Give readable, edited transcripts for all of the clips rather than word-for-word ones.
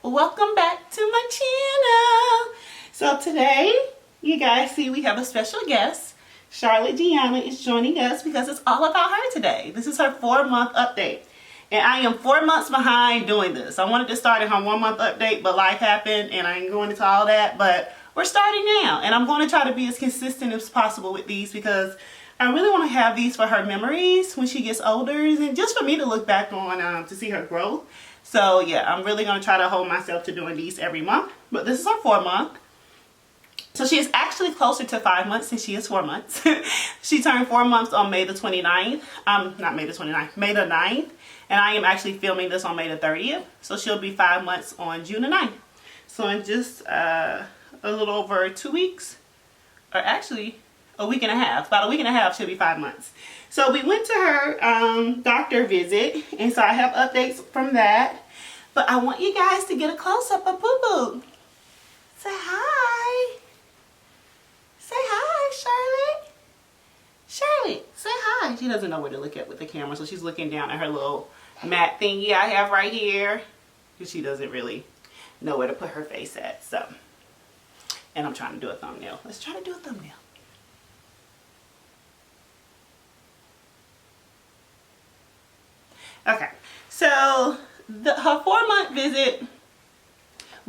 Welcome back to my channel. So today, you guys see we have a special guest. Charlotte Gianna is joining us because it's all about her today. This is her 4-month update. And I am 4 months behind doing this. I wanted to start in her 1-month update, but life happened and I ain't going into all that. But we're starting now. And I'm going to try to be as consistent as possible with these because I really want to have these for her memories when she gets older and just for me to look back on to see her growth. So yeah, I'm really going to try to hold myself to doing these every month. But this is her 4-month. So she is actually closer to 5 months than she is 4 months. She turned 4 months on May the 29th. Not May the 29th, May the 9th. And I am actually filming this on May the 30th. So she'll be 5 months on June the 9th. So in just a little over 2 weeks, or actually a week and a half, about a week and a half, she'll be 5 months. So we went to her doctor visit, and so I have updates from that. But I want you guys to get a close-up of Boo Boo. Say hi. Say hi, Charlotte. Charlotte, say hi. She doesn't know where to look at with the camera, so she's looking down at her little mat thingy I have right here. Because she doesn't really know where to put her face at, so. And I'm trying to do a thumbnail. Let's try to do a thumbnail. Okay, so her 4-month visit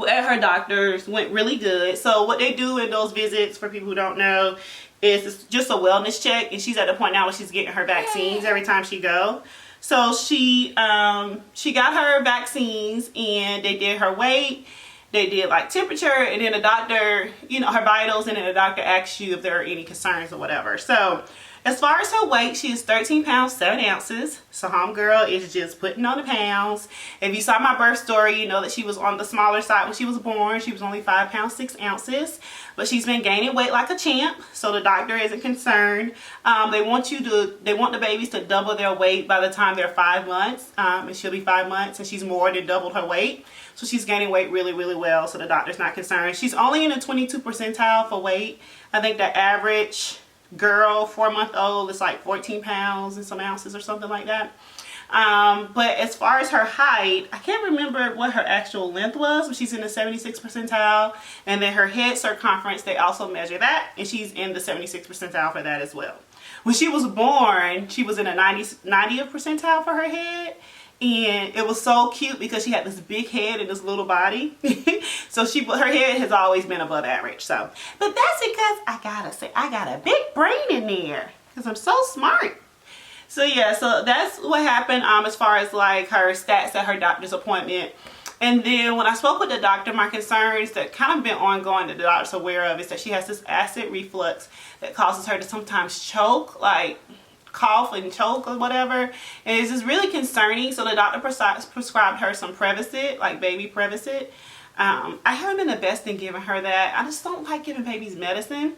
at her doctor's went really good. So what they do in those visits, for people who don't know, is it's just a wellness check, and she's at the point now where she's getting her vaccines every time she go. So she got her vaccines, and they did her weight, they did like temperature, and then the doctor, you know, her vitals, and then the doctor asks you if there are any concerns or whatever. So as far as her weight, she is 13 pounds 7 ounces. So homegirl is just putting on the pounds. If you saw my birth story, you know that she was on the smaller side when she was born. She was only 5 pounds 6 ounces, but she's been gaining weight like a champ. So the doctor isn't concerned. They want the babies to double their weight by the time they're 5 months, and she'll be 5 months, and she's more than doubled her weight. So she's gaining weight really, really well. So the doctor's not concerned. She's only in the 22nd percentile for weight. I think the average girl 4-month-old is like 14 pounds and some ounces or something like that. But as far as her height, I can't remember what her actual length was, but she's in the 76th percentile. And then her head circumference, they also measure that, and she's in the 76th percentile for that as well. When she was born, she was in the 90th percentile for her head. And it was so cute because she had this big head and this little body. So her head has always been above average. So, but that's because I gotta say, I got a big brain in there because I'm so smart. So yeah, so that's what happened as far as like her stats at her doctor's appointment. And then when I spoke with the doctor, my concerns that kind of been ongoing that the doctor's aware of is that she has this acid reflux that causes her to sometimes choke, like cough and choke or whatever, and it's just really concerning. So the doctor prescribed her some Prevacid, like baby Prevacid. I haven't been the best in giving her that. I just don't like giving babies medicine,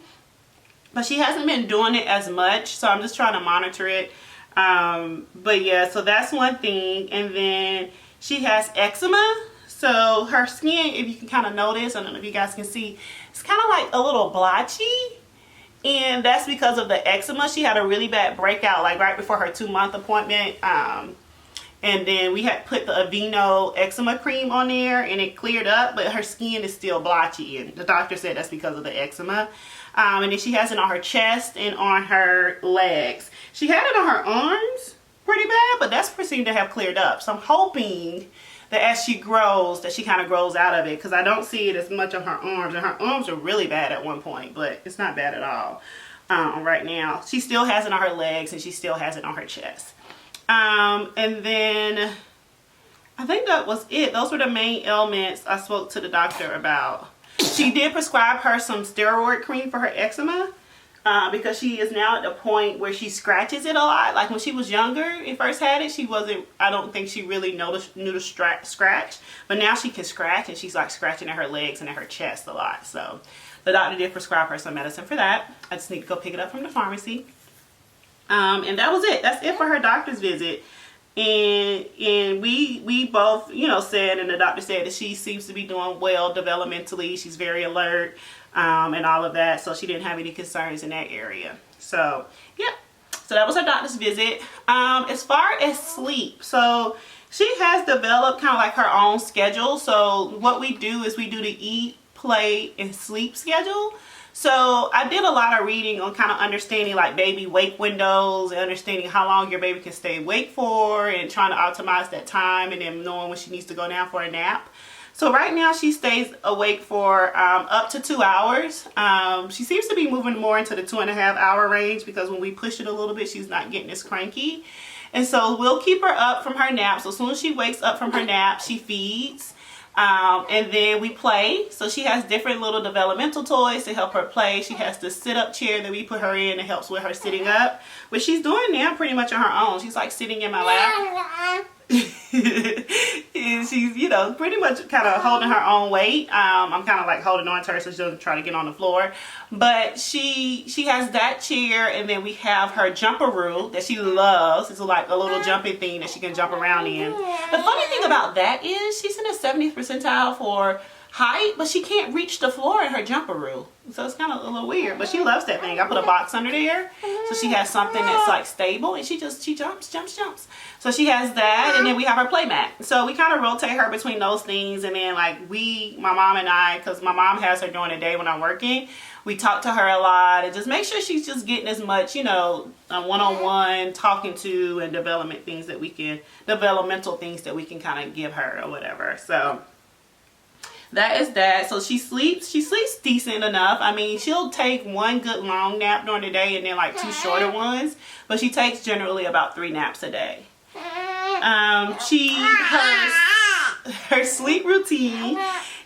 but she hasn't been doing it as much, so I'm just trying to monitor it. But yeah, so that's one thing. And then she has eczema. So her skin, if you can kind of notice, I don't know if you guys can see, it's kind of like a little blotchy. And that's because of the eczema. She had a really bad breakout like right before her 2-month appointment. And then we had put the Aveeno eczema cream on there and it cleared up, but her skin is still blotchy. And the doctor said that's because of the eczema. And then she has it on her chest and on her legs. She had it on her arms pretty bad, but that's seemed to have cleared up. So I'm hoping that as she grows, that she kind of grows out of it, because I don't see it as much on her arms. And her arms are really bad at one point, but it's not bad at all right now. She still has it on her legs and she still has it on her chest. And then I think that was it. Those were the main ailments I spoke to the doctor about. She did prescribe her some steroid cream for her eczema. Because she is now at the point where she scratches it a lot. Like when she was younger and first had it, I don't think she really knew to scratch. But now she can scratch, and she's like scratching at her legs and at her chest a lot. So the doctor did prescribe her some medicine for that. I just need to go pick it up from the pharmacy. And that was it. That's it for her doctor's visit. And we both, you know, said, and the doctor said that she seems to be doing well developmentally. She's very alert. And all of that, so she didn't have any concerns in that area. So yeah, so that was her doctor's visit. As far as sleep, so She has developed kind of like her own schedule. So what we do is we do the eat, play, and sleep schedule. So I did a lot of reading on kind of understanding like baby wake windows and understanding how long your baby can stay awake for and trying to optimize that time and then knowing when she needs to go down for a nap. So right now she stays awake for up to 2 hours. She seems to be moving more into the 2.5 hour range because when we push it a little bit, she's not getting as cranky. And so we'll keep her up from her nap. So as soon as she wakes up from her nap, she feeds. And then we play. So she has different little developmental toys to help her play. She has the sit-up chair that we put her in that helps with her sitting up, which she's doing now pretty much on her own. She's like sitting in my lap. And she's, you know, pretty much kind of holding her own weight. I'm kind of like holding on to her so she doesn't try to get on the floor. But she has that chair, and then we have her jumperoo that she loves. It's like a little jumping thing that she can jump around in. The funny thing about that is she's in the 70th percentile for height, but she can't reach the floor in her jumperoo. So it's kind of a little weird, but she loves that thing. I put a box under there so she has something that's like stable, and she jumps. So she has that, and then we have her play mat. So we kind of rotate her between those things, and then like my mom and I, because my mom has her during the day when I'm working, we talk to her a lot and just make sure she's just getting as much, you know, one-on-one talking to and developmental things that we can kind of give her or whatever. So that is that. So she sleeps decent enough. I mean, she'll take one good long nap during the day and then like 2 shorter ones, but she takes generally about 3 naps a day. Her sleep routine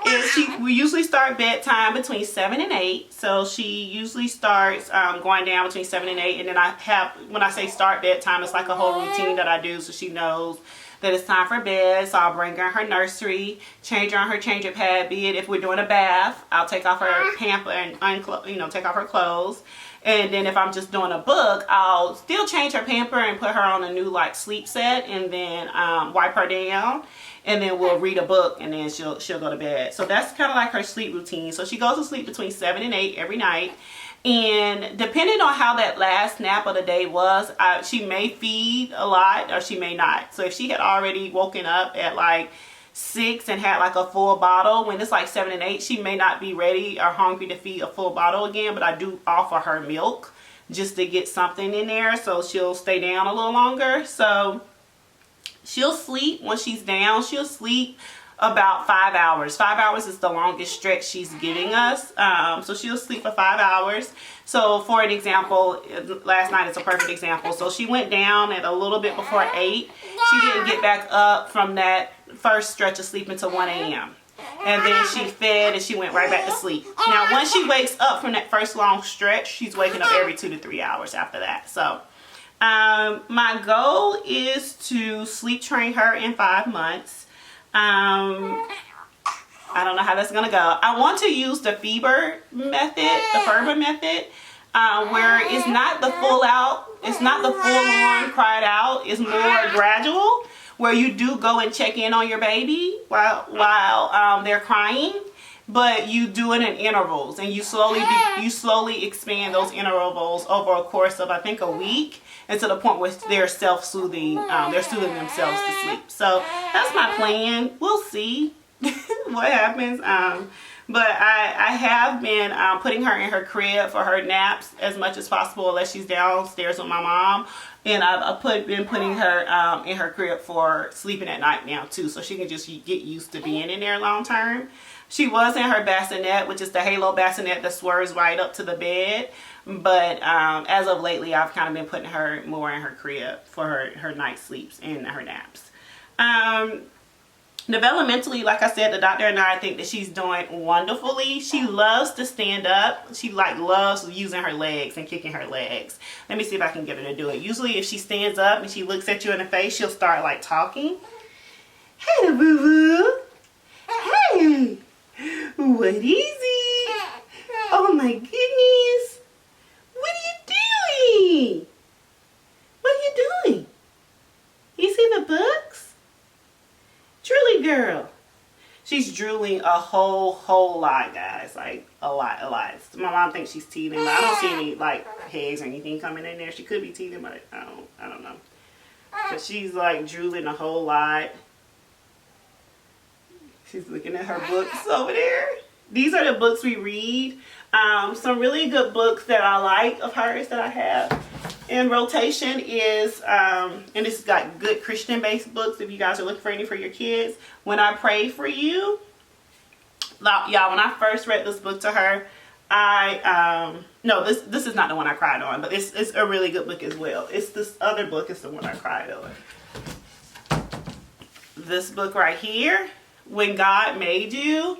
is we usually start bedtime between 7 and 8. So she usually starts going down between 7 and 8, and then when I say start bedtime, it's like a whole routine that I do so she knows that it's time for bed. So I'll bring her in her nursery, change her on her changer pad, be it if we're doing a bath, I'll take off her pamper and take off her clothes. And then if I'm just doing a book, I'll still change her pamper and put her on a new like sleep set, and then wipe her down, and then we'll read a book, and then she'll go to bed. So that's kind of like her sleep routine. So she goes to sleep between 7 and 8 every night. And depending on how that last nap of the day was, she may feed a lot or she may not. So if she had already woken up at like 6 and had like a full bottle, when it's like 7 and 8, she may not be ready or hungry to feed a full bottle again, but I do offer her milk just to get something in there so she'll stay down a little longer. So she'll sleep when she's down. She'll sleep about 5 hours. 5 hours is the longest stretch she's giving us. So she'll sleep for 5 hours. So for an example, last night is a perfect example. So she went down at a little bit before 8. She didn't get back up from that first stretch of sleep until 1 a.m. And then she fed and she went right back to sleep. Now once she wakes up from that first long stretch, she's waking up every 2 to 3 hours after that. So my goal is to sleep train her in 5 months. I don't know how that's gonna go. I want to use the Ferber method, where it's not the full on cried out. It's more gradual, where you do go and check in on your baby while they're crying, but you do it in intervals, and you slowly expand those intervals over a course of I think a week, and to the point where they're self-soothing, they're soothing themselves to sleep. So that's my plan. We'll see what happens. But I have been putting her in her crib for her naps as much as possible, unless she's downstairs with my mom. And I've been putting her in her crib for sleeping at night now too, so she can just get used to being in there long term. She was in her bassinet, which is the halo bassinet that swerves right up to the bed. But as of lately, I've kind of been putting her more in her crib for her night sleeps and her naps. Developmentally, like I said, the doctor and I think that she's doing wonderfully. She loves to stand up. She loves using her legs and kicking her legs. Let me see if I can get her to do it. Usually if she stands up and she looks at you in the face, she'll start like talking. Hey, boo-boo. Hey. What is it? Oh my goodness. What are you doing? What are you doing? You see the books? Drooly girl. She's drooling a whole lot, guys. Like a lot. My mom thinks she's teething, but I don't see any like eggs or anything coming in there. She could be teething, but I don't know. But she's like drooling a whole lot. She's looking at her books over there. These are the books we read. Some really good books that I like of hers that I have in rotation is, and this has got good Christian-based books if you guys are looking for any for your kids. When I Pray for You. Y'all, when I first read this book to her, no, this is not the one I cried on, but it's a really good book as well. It's this other book is the one I cried on. This book right here, When God Made You.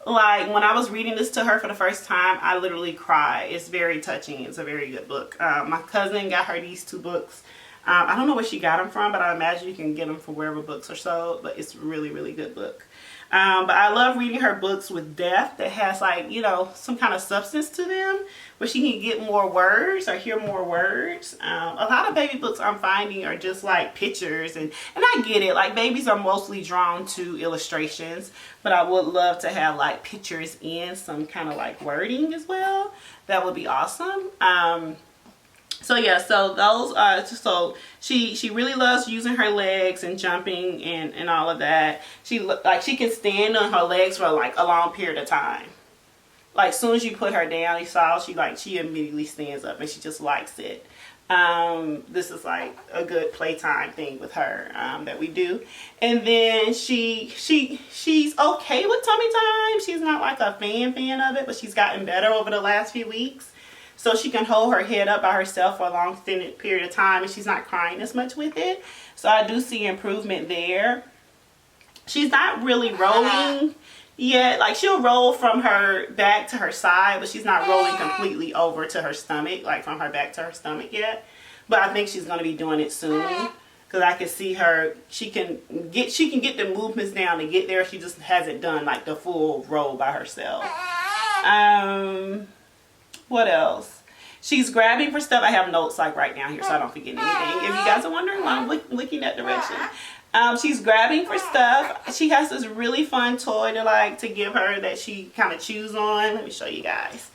Like, when I was reading this to her for the first time, I literally cried. It's very touching. It's a very good book. My cousin got her these two books. I don't know where she got them from, but I imagine you can get them from wherever books are sold. But it's a really, really good book. But I love reading her books with depth that has, like, you know, some kind of substance to them, where she can get more words or hear more words. A lot of baby books I'm finding are just like pictures, and I get it, like babies are mostly drawn to illustrations, but I would love to have like pictures and some kind of like wording as well. That would be awesome. So yeah, so those are, so she really loves using her legs and jumping and all of that. She can stand on her legs for like a long period of time. Like as soon as you put her down, you saw she immediately stands up and she just likes it. This is like a good playtime thing with her that we do. And then she's okay with tummy time. She's not like a fan of it, but she's gotten better over the last few weeks. So she can hold her head up by herself for a long extended period of time, and she's not crying as much with it. So I do see improvement there. She's not really rolling yet. Like she'll roll from her back to her side, but she's not rolling completely over to her stomach, like from her back to her stomach yet. But I think she's going to be doing it soon, because I can see her. She can get the movements down to get there. She just hasn't done like the full roll by herself. What else? She's grabbing for stuff. I have notes like right now here so I don't forget anything. If you guys are wondering why I'm looking that direction. She's grabbing for stuff. She has this really fun toy to give her that she kind of chews on. Let me show you guys.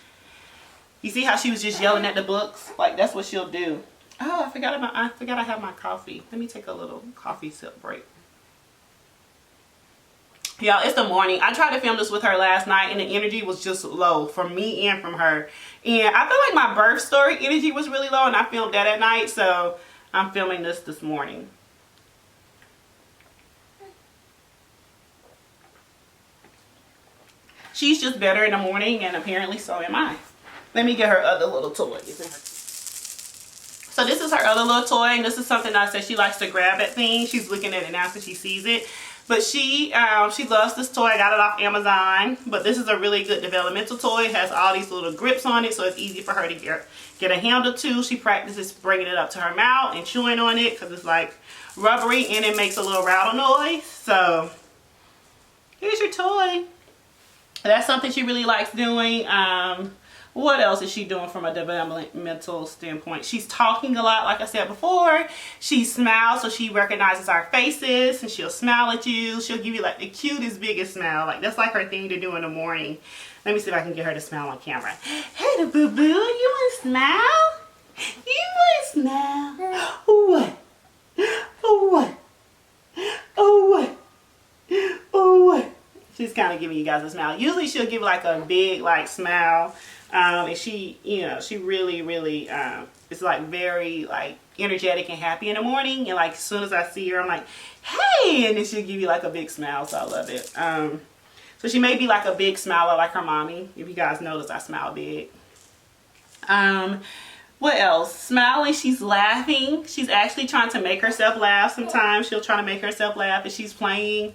You see how she was just yelling at the books? Like that's what she'll do. Oh, I forgot I have my coffee. Let me take a little coffee sip break. Y'all, it's the morning. I tried to film this with her last night and the energy was just low from me and from her. And I feel like my birth story energy was really low and I filmed that at night. So I'm filming this morning. She's just better in the morning and apparently so am I. Let me get her other little toys. So this is her other little toy, and this is something I said she likes to grab at things. She's looking at it now so she sees it. But she loves this toy. I got it off Amazon. But this is a really good developmental toy. It has all these little grips on it, so it's easy for her to get a handle to. She practices bringing it up to her mouth and chewing on it because it's like rubbery and it makes a little rattle noise. So here's your toy. That's something she really likes doing. What else is she doing from a developmental standpoint? She's talking a lot, like I said before. She smiles, so she recognizes our faces, and she'll smile at you. She'll give you like the cutest, biggest smile. Like that's like her thing to do in the morning. Let me see if I can get her to smile on camera. Hey, the boo-boo, you want to smile? You want to smile? What? Oh, what? Oh, what? Oh, what? She's kind of giving you guys a smile. Usually she'll give like a big like smile. And she, she really is like very like energetic and happy in the morning. And like as soon as I see her, I'm like, hey, and then she'll give you like a big smile. So I love it. So she may be like a big smiler like her mommy. If you guys notice, I smile big. What else? Smiling, she's laughing. She's actually trying to make herself laugh sometimes. She'll try to make herself laugh if she's playing.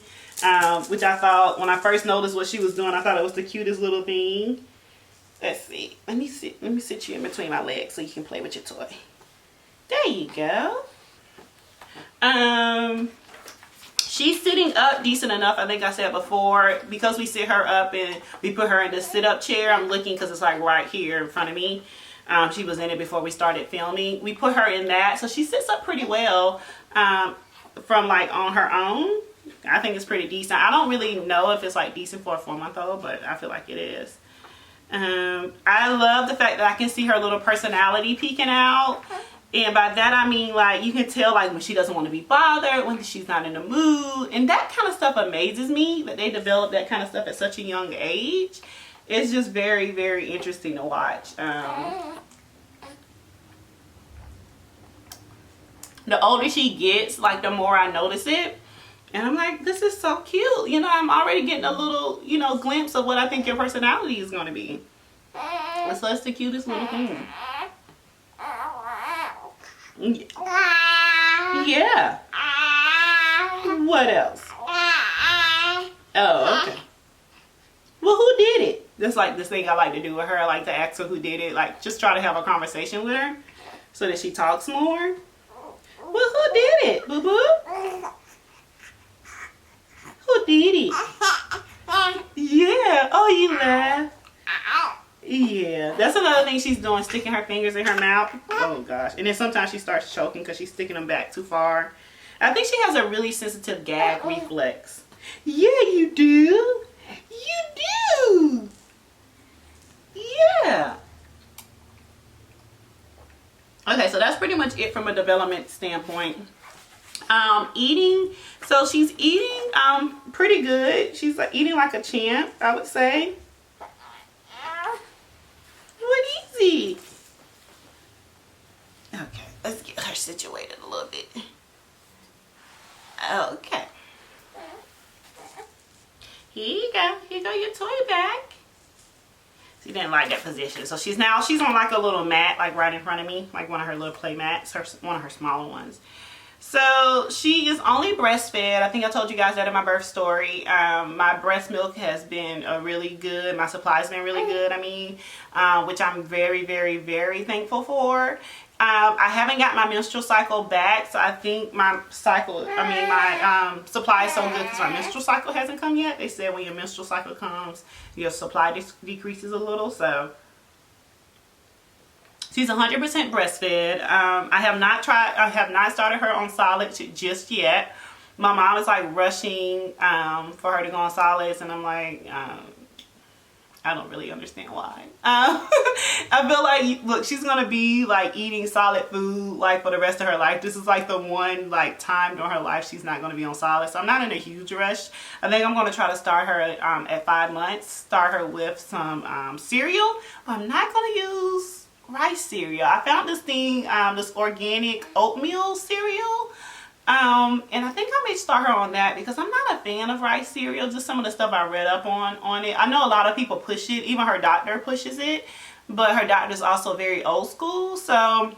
Which I thought, when I first noticed what she was doing, I thought it was the cutest little thing. Let's see. Let me sit you in between my legs so you can play with your toy. There you go. She's sitting up decent enough. I think I said before, because we sit her up and we put her in the sit-up chair. I'm looking because it's like right here in front of me. She was in it before we started filming. We put her in that, so she sits up pretty well from like on her own. I think it's pretty decent. I don't really know if it's like decent for a 4-month-old, but I feel like it is. I love the fact that I can see her little personality peeking out. And by that I mean, like, you can tell, like, when she doesn't want to be bothered, when she's not in the mood. And that kind of stuff amazes me, that they develop that kind of stuff at such a young age. It's just very, very interesting to watch. The older she gets, like, the more I notice it. And I'm like, this is so cute. You know, I'm already getting a little, you know, glimpse of what I think your personality is going to be. So that's the cutest little thing. Yeah. What else? Oh, okay. Well, who did it? That's like this thing I like to do with her. I like to ask her who did it. Like, just try to have a conversation with her so that she talks more. Well, who did it, boo-boo? Who did it? Yeah. Oh, you laugh. Yeah. That's another thing she's doing, sticking her fingers in her mouth. Oh, gosh. And then sometimes she starts choking because she's sticking them back too far. I think she has a really sensitive gag reflex. Yeah, you do. You do. Yeah. Okay, so that's pretty much it from a development standpoint. Eating, so she's eating pretty good. She's like eating like a champ, I would say. What is it? Okay, let's get her situated a little bit. Okay. Here you go. Here you go, your toy back. She didn't like that position. So she's on like a little mat, like right in front of me, like one of her little play mats, one of her smaller ones. So she is only breastfed. I think I told you guys that in my birth story. My breast milk has been really good. My supply's been really good, which I'm very, very, very thankful for. I haven't got my menstrual cycle back, so I think my supply is so good because my menstrual cycle hasn't come yet. They said when your menstrual cycle comes, your supply decreases a little, so she's 100% breastfed. I have not started her on solids just yet. My mom is like rushing for her to go on solids, and I'm like, I don't really understand why. I feel like, look, she's gonna be like eating solid food like for the rest of her life. This is like the one like time during her life she's not gonna be on solids. So I'm not in a huge rush. I think I'm gonna try to start her at 5 months. Start her with some cereal, but I'm not gonna use rice cereal. I found this thing, this organic oatmeal cereal. And I think I may start her on that because I'm not a fan of rice cereal. Just some of the stuff I read up on it. I know a lot of people push it. Even her doctor pushes it, but her doctor is also very old school. So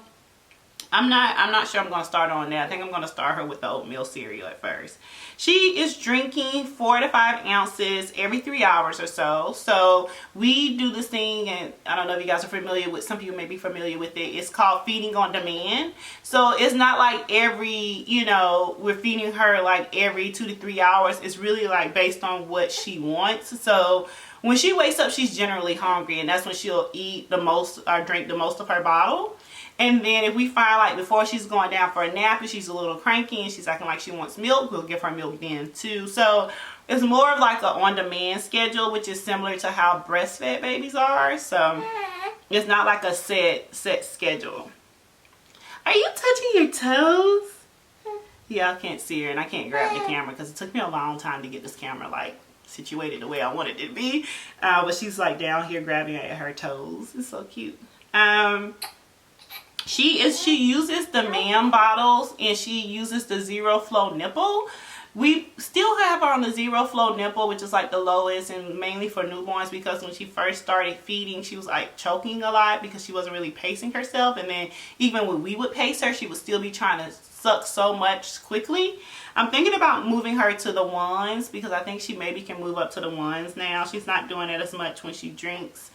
I'm not sure I'm going to start her on that. I think I'm going to start her with the oatmeal cereal at first. She is drinking 4 to 5 ounces every 3 hours or so. So we do this thing, and I don't know if you guys are familiar with, some people may be familiar with it. It's called feeding on demand. So it's not like we're feeding her like every 2 to 3 hours. It's really like based on what she wants. So when she wakes up, she's generally hungry, and that's when she'll eat the most or drink the most of her bottle. And then if we find like before she's going down for a nap and she's a little cranky and she's acting like she wants milk, we'll give her milk then too. So it's more of like an on-demand schedule, which is similar to how breastfed babies are. So it's not like a set schedule. Are you touching your toes? Yeah, I can't see her and I can't grab the camera because it took me a long time to get this camera like situated the way I wanted it to be. But she's like down here grabbing at her toes. It's so cute. She uses the MAM bottles and she uses the zero flow nipple. We still have her on the zero flow nipple, which is like the lowest and mainly for newborns, because when she first started feeding, she was like choking a lot because she wasn't really pacing herself. And then even when we would pace her, she would still be trying to suck so much quickly. I'm thinking about moving her to the ones because I think she maybe can move up to the ones now. She's not doing it as much when she drinks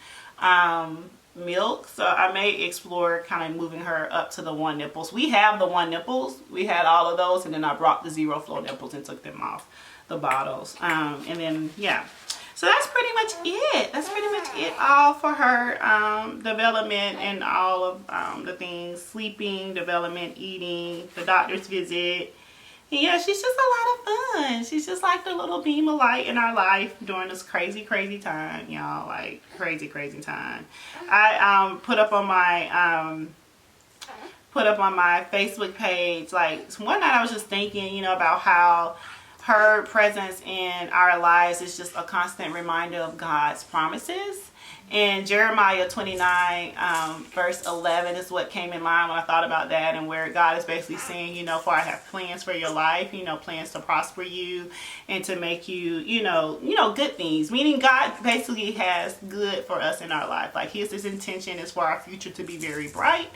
milk, so I may explore kind of moving her up to the 1 nipples. We have the 1 nipples, we had all of those, and then I brought the zero flow nipples and took them off the bottles. And then yeah, so that's pretty much it. That's pretty much it all for her development and all of the things: sleeping, development, eating, the doctor's visit. Yeah, she's just a lot of fun. She's just like the little beam of light in our life during this crazy, crazy time, y'all. Like, crazy, crazy time. I put up on my put up on my Facebook page. Like one night I was just thinking, you know, about how her presence in our lives is just a constant reminder of God's promises. And Jeremiah 29 verse 11 is what came in mind when I thought about that, and where God is basically saying, you know, for I have plans for your life, you know, plans to prosper you and to make you, you know, good things. Meaning God basically has good for us in our life. Like his intention is for our future to be very bright.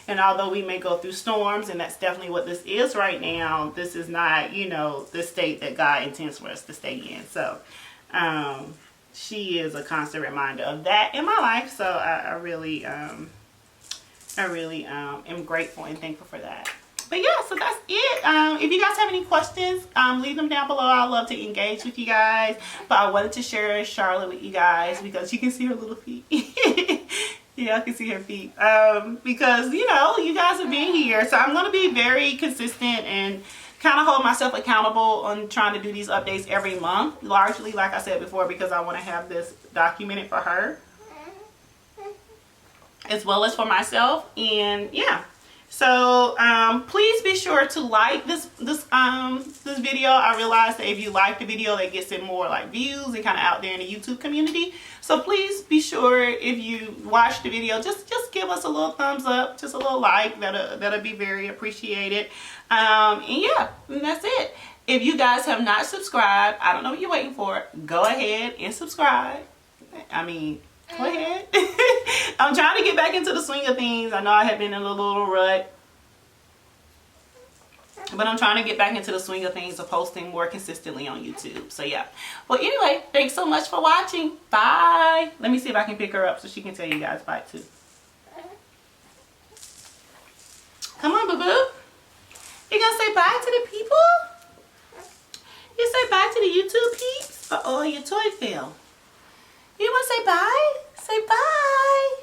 And although we may go through storms, and that's definitely what this is right now, this is not, you know, the state that God intends for us to stay in. So, she is a constant reminder of that in my life. So I really am grateful and thankful for that. But yeah, so that's it. If you guys have any questions, leave them down below. I love to engage with you guys. But I wanted to share Charlotte with you guys because you can see her little feet. Yeah, I can see her feet. Because, you know, you guys have been here. So I'm going to be very consistent and kind of hold myself accountable on trying to do these updates every month. Largely, like I said before, because I want to have this documented for her as well as for myself. And yeah, so please be sure to like this video. I realize that if you like the video, that gets it more like views and kind of out there in the YouTube community. So please be sure, if you watch the video, just give us a little thumbs up, just a little like. That'll be very appreciated. And yeah, and that's it. If you guys have not subscribed, I don't know what you're waiting for. Go ahead and subscribe. I mean, go ahead. I'm trying to get back into the swing of things. I know I have been in a little rut, but I'm trying to get back into the swing of things of posting more consistently on YouTube. So yeah. Well, anyway, thanks so much for watching. Bye. Let me see if I can pick her up so she can tell you guys bye too. Come on, boo-boo. You gonna say bye to the people? You say bye to the YouTube peeps? Uh-oh, your toy fell. You wanna say bye? Say bye.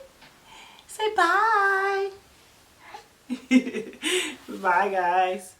Say bye. Bye, guys.